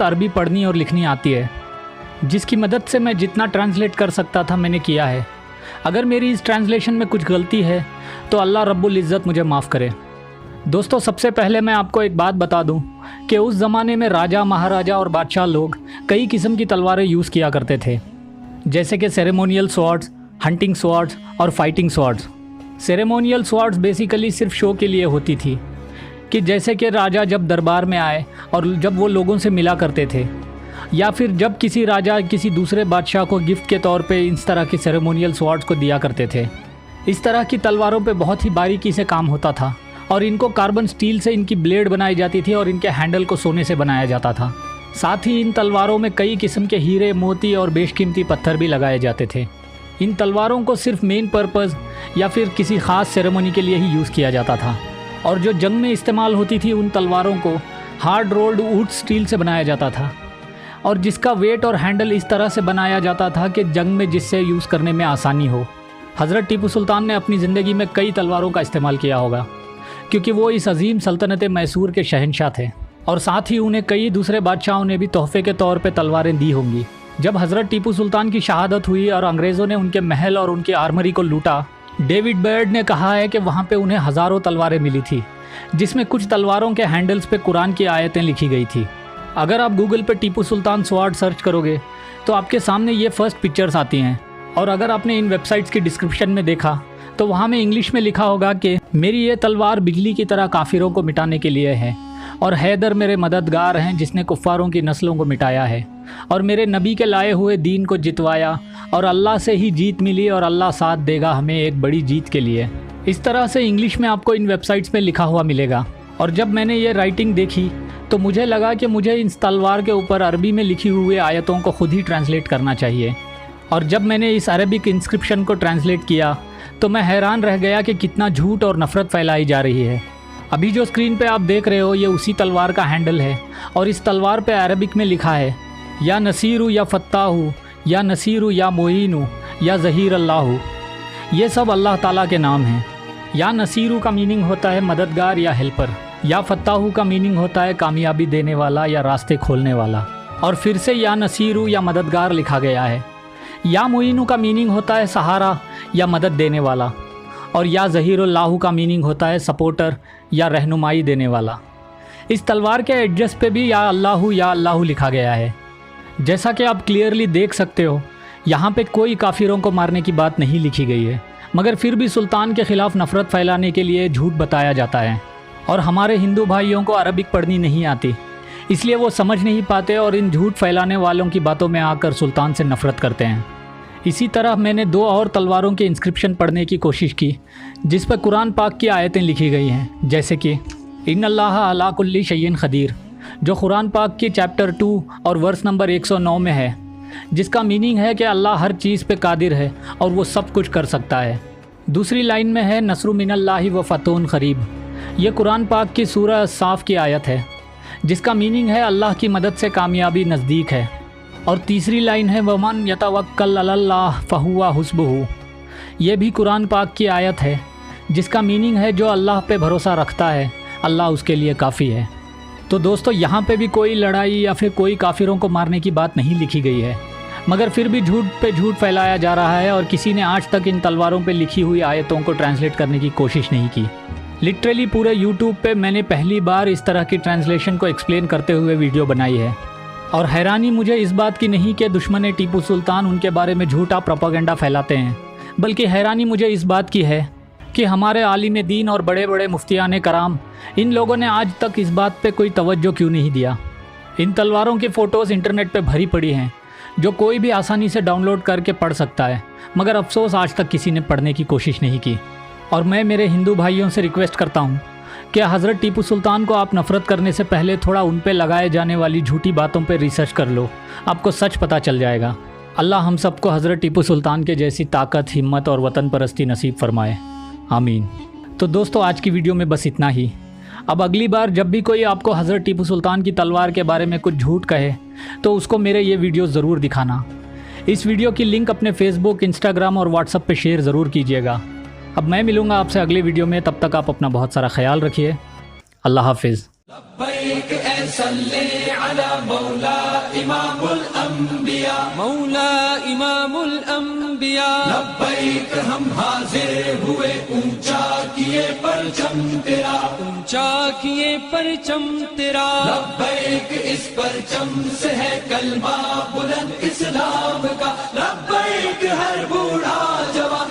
عربی پڑھنی اور لکھنی آتی ہے، جس کی مدد سے میں جتنا ٹرانسلیٹ کر سکتا تھا میں نے کیا ہے۔ اگر میری اس ٹرانسلیشن میں کچھ غلطی ہے تو اللہ رب العزت مجھے معاف کرے۔ دوستو، سب سے پہلے میں آپ کو ایک بات بتا دوں کہ اس زمانے میں راجہ، مہاراجہ اور بادشاہ لوگ کئی قسم کی تلواریں یوز کیا کرتے تھے، جیسے کہ سیریمونیل سوارڈز، ہنٹنگ سوارڈز اور فائٹنگ سوارڈز۔ سیریمونیل سوارڈز بیسیکلی صرف شو کے لیے ہوتی تھی، کہ جیسے کہ راجہ جب دربار میں آئے اور جب وہ لوگوں سے ملا کرتے تھے، یا پھر جب کسی راجہ کسی دوسرے بادشاہ کو گفٹ کے طور پہ اس طرح کی سیریمونیل سوارڈز کو دیا کرتے تھے۔ اس طرح کی تلواروں پہ بہت ہی باریکی سے کام ہوتا تھا، اور ان کو کاربن سٹیل سے ان کی بلیڈ بنائی جاتی تھی اور ان کے ہینڈل کو سونے سے بنایا جاتا تھا۔ ساتھ ہی ان تلواروں میں کئی قسم کے ہیرے، موتی اور بیش قیمتی پتھر بھی لگائے جاتے تھے۔ ان تلواروں کو صرف مین پرپز یا پھر کسی خاص سیریمونی کے لیے ہی یوز کیا جاتا تھا، اور جو جنگ میں استعمال ہوتی تھی ان تلواروں کو ہارڈ رولڈ ووڈ سٹیل سے بنایا جاتا تھا، اور جس کا ویٹ اور ہینڈل اس طرح سے بنایا جاتا تھا کہ جنگ میں جس سے یوز کرنے میں آسانی ہو۔ حضرت ٹیپو سلطان نے اپنی زندگی میں کئی تلواروں کا استعمال کیا ہوگا، کیونکہ وہ اس عظیم سلطنت میسور کے شہنشاہ تھے، اور ساتھ ہی انہیں کئی دوسرے بادشاہوں نے بھی تحفے کے طور پہ تلواریں دی ہوں گی۔ جب حضرت ٹیپو سلطان کی شہادت ہوئی اور انگریزوں نے ان کے محل اور ان کی آرمری کو لوٹا، ڈیوڈ بیئرڈ نے کہا ہے کہ وہاں پہ انہیں ہزاروں تلواریں ملی تھی، جس میں کچھ تلواروں کے ہینڈلز پہ قرآن کی آیتیں لکھی گئی تھی۔ اگر آپ گوگل پہ ٹیپو سلطان سوارڈ سرچ کرو گے تو آپ کے سامنے یہ فرسٹ پکچرز آتی ہیں، اور اگر آپ نے ان ویب سائٹس کی ڈسکرپشن میں دیکھا تو وہاں میں انگلش میں لکھا ہوگا کہ میری یہ تلوار بجلی کی طرح کافروں کو مٹانے کے لیے ہے، اور حیدر میرے مددگار ہیں جس نے کفاروں کی نسلوں کو مٹایا ہے، اور میرے نبی کے لائے ہوئے دین کو جتوایا، اور اللہ سے ہی جیت ملی، اور اللہ ساتھ دے گا ہمیں ایک بڑی جیت کے لیے۔ اس طرح سے انگلش میں آپ کو ان ویب سائٹس میں لکھا ہوا ملے گا۔ اور جب میں نے یہ رائٹنگ دیکھی تو مجھے لگا کہ مجھے اس تلوار کے اوپر عربی میں لکھی ہوئی آیتوں کو خود ہی ٹرانسلیٹ کرنا چاہیے، اور جب میں نے اس عربک انسکرپشن کو ٹرانسلیٹ کیا تو میں حیران رہ گیا کہ کتنا جھوٹ اور نفرت پھیلائی جا رہی ہے۔ ابھی جو اسکرین پہ آپ دیکھ رہے ہو یہ اسی تلوار کا ہینڈل ہے، اور اس تلوار پہ عربک میں لکھا ہے یا نصیرو یا فتاح، یا نصیرو یا معینو، یا ظہیر اللہ۔ یہ سب اللہ تعالیٰ کے نام ہیں۔ یا نصیرو کا میننگ ہوتا ہے مددگار یا ہیلپر، یا فتاح کا میننگ ہوتا ہے کامیابی دینے والا یا راستے کھولنے والا، اور پھر سے یا نصیرو یا مددگار لکھا گیا ہے۔ یا معینو کا میننگ ہوتا ہے سہارا یا مدد دینے والا، اور یا ظہیر اللہ کا میننگ ہوتا ہے سپورٹر یا رہنمائی دینے والا۔ اس تلوار کے ایڈجسٹ پہ بھی یا اللہ لکھا گیا ہے۔ جیسا کہ آپ کلیئرلی دیکھ سکتے ہو یہاں پہ کوئی کافروں کو مارنے کی بات نہیں لکھی گئی ہے، مگر پھر بھی سلطان کے خلاف نفرت پھیلانے کے لیے جھوٹ بتایا جاتا ہے۔ اور ہمارے ہندو بھائیوں کو عربک پڑھنی نہیں آتی، اس لیے وہ سمجھ نہیں پاتے اور ان جھوٹ پھیلانے والوں کی باتوں میں آ کر سلطان سے نفرت کرتے ہیں۔ اسی طرح میں نے 2 اور تلواروں کی انسکرپشن پڑھنے کی کوشش کی جس پر قرآن پاک کی آیتیں لکھی گئی ہیں، جیسے کہ ان اللہ علی کل شیء قدیر، جو قرآن پاک کی چیپٹر 2 اور ورس نمبر 109 میں ہے، جس کا میننگ ہے کہ اللہ ہر چیز پہ قادر ہے اور وہ سب کچھ کر سکتا ہے۔ دوسری لائن میں ہے نصر من اللہ و فتح قریب، یہ قرآن پاک کی سورہ صاف کی آیت ہے، جس کا میننگ ہے اللہ کی مدد سے کامیابی نزدیک ہے۔ اور تیسری لائن ہے ومن یتوکل علی اللہ فہو حسبہ، یہ بھی قرآن پاک کی آیت ہے، جس کا میننگ ہے جو اللہ پہ بھروسہ رکھتا ہے اللہ اس کے لیے کافی ہے۔ تو دوستو، یہاں پہ بھی کوئی لڑائی یا پھر کوئی کافروں کو مارنے کی بات نہیں لکھی گئی ہے، مگر پھر بھی جھوٹ پہ جھوٹ پھیلایا جا رہا ہے، اور کسی نے آج تک ان تلواروں پہ لکھی ہوئی آیتوں کو ٹرانسلیٹ کرنے کی کوشش نہیں کی۔ لٹرلی پورے یوٹیوب پہ میں نے پہلی بار اس طرح کی ٹرانسلیشن کو ایکسپلین کرتے ہوئے ویڈیو بنائی ہے، اور حیرانی مجھے اس بات کی نہیں کہ دشمن ٹیپو سلطان ان کے بارے میں جھوٹا پروپیگنڈا پھیلاتے ہیں، بلکہ حیرانی مجھے اس بات کی ہے کہ ہمارے عالم دین اور بڑے بڑے مفتیان کرام، ان لوگوں نے آج تک اس بات پہ کوئی توجہ کیوں نہیں دیا۔ ان تلواروں کی فوٹوز انٹرنیٹ پہ بھری پڑی ہیں جو کوئی بھی آسانی سے ڈاؤن لوڈ کر کے پڑھ سکتا ہے، مگر افسوس آج تک کسی نے پڑھنے کی کوشش نہیں کی۔ اور میں میرے ہندو بھائیوں سے ریکویسٹ کرتا ہوں کہ حضرت ٹیپو سلطان کو آپ نفرت کرنے سے پہلے تھوڑا ان پہ لگائے جانے والی جھوٹی باتوں پہ ریسرچ کر لو، آپ کو سچ پتہ چل جائے گا۔ اللہ ہم سب کو حضرت ٹیپو سلطان کے جیسی طاقت، ہمت اور وطن پرستی نصیب فرمائے، آمین۔ تو دوستو، آج کی ویڈیو میں بس اتنا ہی۔ اب اگلی بار جب بھی کوئی آپ کو حضرت ٹیپو سلطان کی تلوار کے بارے میں کچھ جھوٹ کہے تو اس کو میرے یہ ویڈیو ضرور دکھانا۔ اس ویڈیو کی لنک اپنے فیس بک، انسٹاگرام اور واٹس ایپ پہ شیئر ضرور کیجیے گا۔ اب میں ملوں گا آپ سے اگلی ویڈیو میں، تب تک آپ اپنا بہت سارا خیال رکھیے۔ اللہ حافظ۔ صلی علی مولا امام الانبیاء، مولا امام الانبیاء، لبیک ہم حاضر ہوئے، اونچا کیے پرچم تیرا، اونچا کیے پرچم تیرا، لبیک اس پرچم سے ہے کلمہ بلند اسلام کا، لبیک ہر بوڑھا جوان